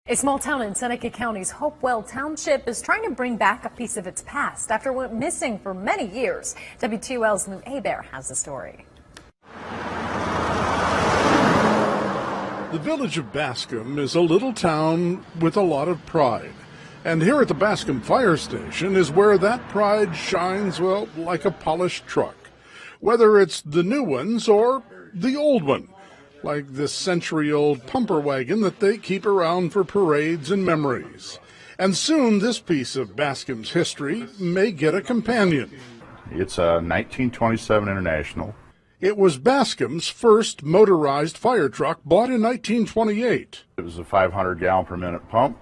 A small town in Seneca County's Hopewell Township is trying to bring back a piece of its past after it went missing for many years. WTOL's Lou Hebert has the story. The village of Bascom is a little town with a lot of pride. And here at the Bascom Fire Station is where that pride shines, well, like a polished truck. Whether it's the new ones or the old one, like this century-old pumper wagon that they keep around for parades and memories. And soon this piece of Bascom's history may get a companion. It's a 1927 International. It was Bascom's first motorized fire truck, bought in 1928. It was a 500-gallon per minute pump,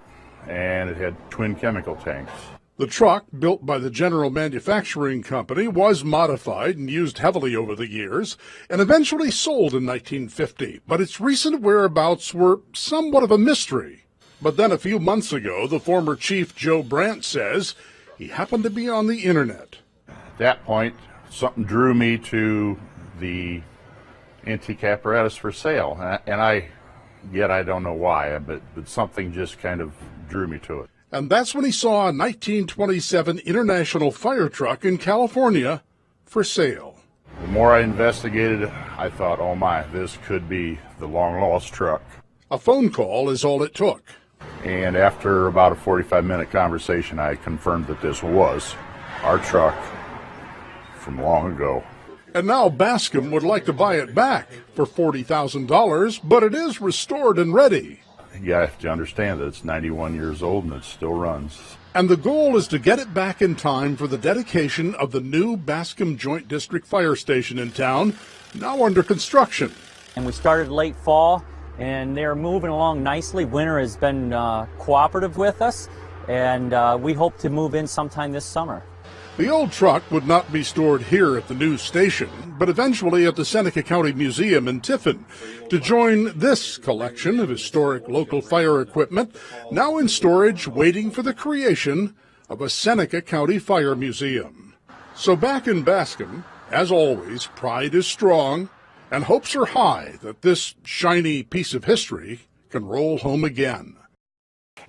and it had twin chemical tanks. The truck, built by the General Manufacturing Company, was modified and used heavily over the years, and eventually sold in 1950, but its recent whereabouts were somewhat of a mystery. But then a few months ago, the former chief Joe Brandt says he happened to be on the internet. At that point, something drew me to the antique apparatus for sale, and I don't know why, but something just kind of drew me to it. And that's when he saw a 1927 International fire truck in California for sale. The more I investigated, I thought, oh my, this could be the long-lost truck. A phone call is all it took. And after about a 45-minute conversation, I confirmed that this was our truck from long ago. And now Bascom would like to buy it back for $40,000, but it is restored and ready. You have to understand that it's 91 years old and it still runs. And the goal is to get it back in time for the dedication of the new Bascom Joint District Fire Station in town, now under construction. And we started late fall, and they're moving along nicely. Winter has been cooperative with us, and we hope to move in sometime this summer. The old truck would not be stored here at the new station, but eventually at the Seneca County Museum in Tiffin to join this collection of historic local fire equipment, now in storage waiting for the creation of a Seneca County Fire Museum. So back in Bascom, as always, pride is strong and hopes are high that this shiny piece of history can roll home again.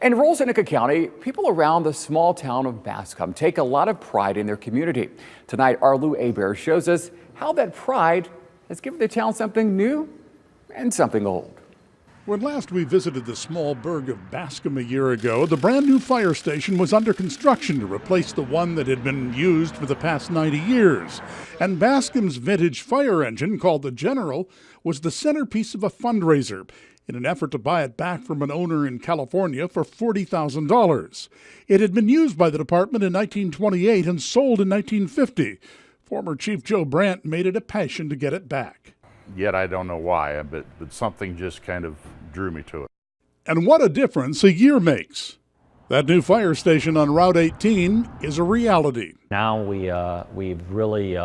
In rural Seneca County, people around the small town of Bascom take a lot of pride in their community. Tonight, our Lou Hebert shows us how that pride has given the town something new and something old. When last we visited the small burg of Bascom a year ago, the brand new fire station was under construction to replace the one that had been used for the past 90 years. And Bascom's vintage fire engine, called the General, was the centerpiece of a fundraiser in an effort to buy it back from an owner in California for $40,000. It had been used by the department in 1928 and sold in 1950. Former Chief Joe Brandt made it a passion to get it back. Yet I don't know why, but something just kind of drew me to it. And what a difference a year makes. That new fire station on Route 18 is a reality. Now we've really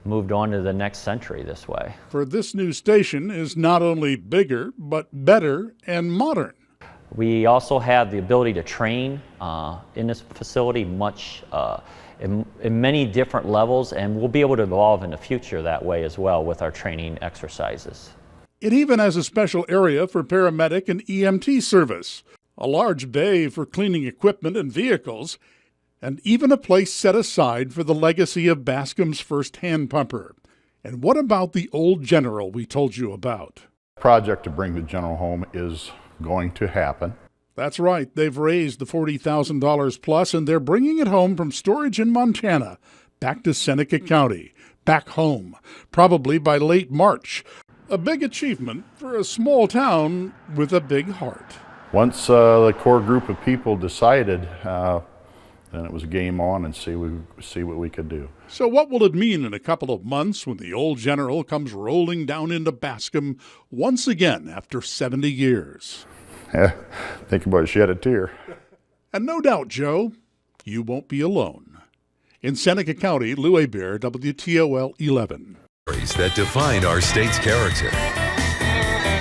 moved on to the next century this way. For this new station is not only bigger, but better and modern. We also have the ability to train in this facility in many different levels, and we'll be able to evolve in the future that way as well with our training exercises. It even has a special area for paramedic and EMT service, a large bay for cleaning equipment and vehicles, and even a place set aside for the legacy of Bascom's first hand pumper. And what about the old General we told you about? The project to bring the General home is going to happen. That's right. They've raised the $40,000 plus, and they're bringing it home from storage in Montana, back to Seneca County, back home, probably by late March. A big achievement for a small town with a big heart. Once the core group of people decided, then it was game on and see what we could do. So what will it mean in a couple of months when the old General comes rolling down into Bascom once again after 70 years? Yeah, think about it, shed a tear. And no doubt, Joe, you won't be alone. In Seneca County, Lou Hebert, WTOL 11. That define our state's character.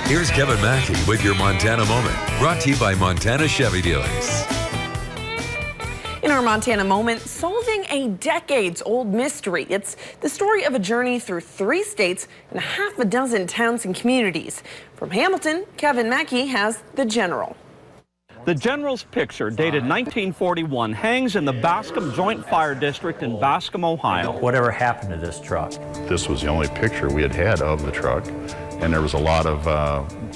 Here's Kevin Mackey with your Montana Moment, brought to you by Montana Chevy Dealers. In our Montana Moment, solving a decades-old mystery. It's the story of a journey through 3 states and half a dozen towns and communities. From Hamilton, Kevin Mackey has the General. The General's picture, dated 1941, hangs in the Bascom Joint Fire District in Bascom, Ohio. Whatever happened to this truck? This was the only picture we had of the truck, and there was a lot of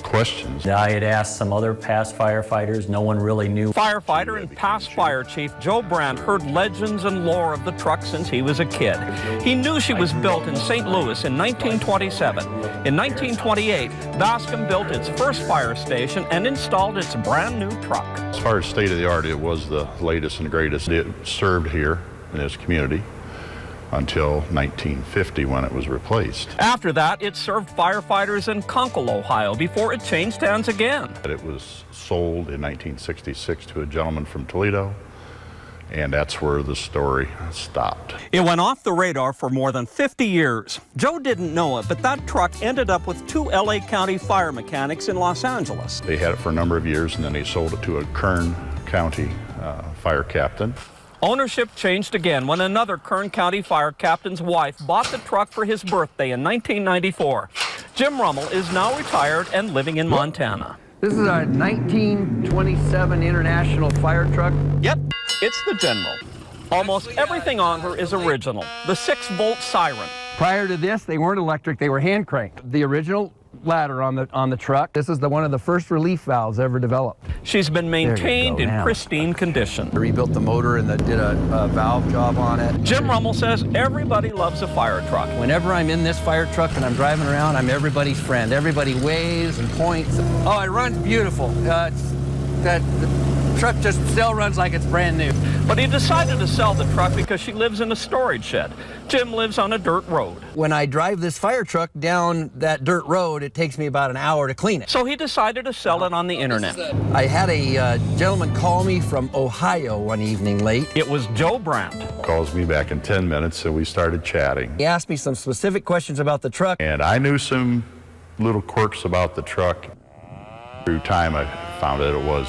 questions. I had asked some other past firefighters. No one really knew. Firefighter and past fire chief Joe Brandt heard legends and lore of the truck since he was a kid. He knew she was built in St. Louis in 1927. In 1928, Bascom built its first fire station and installed its brand new truck. As far as state of the art, it was the latest and greatest. It served here in this community until 1950 when it was replaced. After that, it served firefighters in Kunkel, Ohio, before it changed hands again. It was sold in 1966 to a gentleman from Toledo, and that's where the story stopped. It went off the radar for more than 50 years. Joe didn't know it, but that truck ended up with 2 LA County fire mechanics in Los Angeles. They had it for a number of years, and then they sold it to a Kern County fire captain. Ownership changed again when another Kern County fire captain's wife bought the truck for his birthday in 1994. Jim Rummel is now retired and living in Montana. This is a 1927 International fire truck. Yep, it's the General. Almost everything on her is original. The 6-volt siren. Prior to this, they weren't electric, they were hand cranked. The original ladder on the truck. This is one of the first relief valves ever developed. She's been maintained in pristine condition. I rebuilt the motor and did a valve job on it. Jim Rummel says everybody loves a fire truck. Whenever I'm in this fire truck and I'm driving around, I'm everybody's friend. Everybody waves and points. Oh, it runs beautiful. The truck just still runs like it's brand new. But he decided to sell the truck because she lives in a storage shed. Jim lives on a dirt road. When I drive this fire truck down that dirt road, it takes me about an hour to clean it. So he decided to sell it on the internet. I had a gentleman call me from Ohio one evening late. It was Joe Brandt. Calls me back in 10 minutes, and we started chatting. He asked me some specific questions about the truck. And I knew some little quirks about the truck. Through time, I found that it was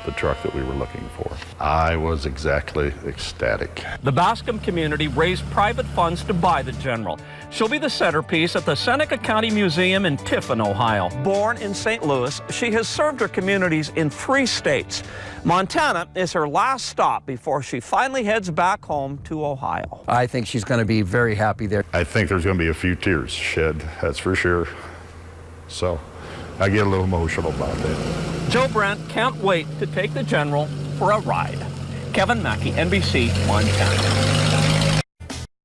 the truck that we were looking for. I was exactly ecstatic. The Bascom community raised private funds to buy the General. She'll be the centerpiece at the Seneca County Museum in Tiffin, Ohio. Born in St. Louis, she has served her communities in 3 states. Montana is her last stop before she finally heads back home to Ohio. I think she's going to be very happy there. I think there's going to be a few tears shed, that's for sure. So I get a little emotional about that. Joe Brandt can't wait to take the General for a ride. Kevin Mackey, NBC, Montana.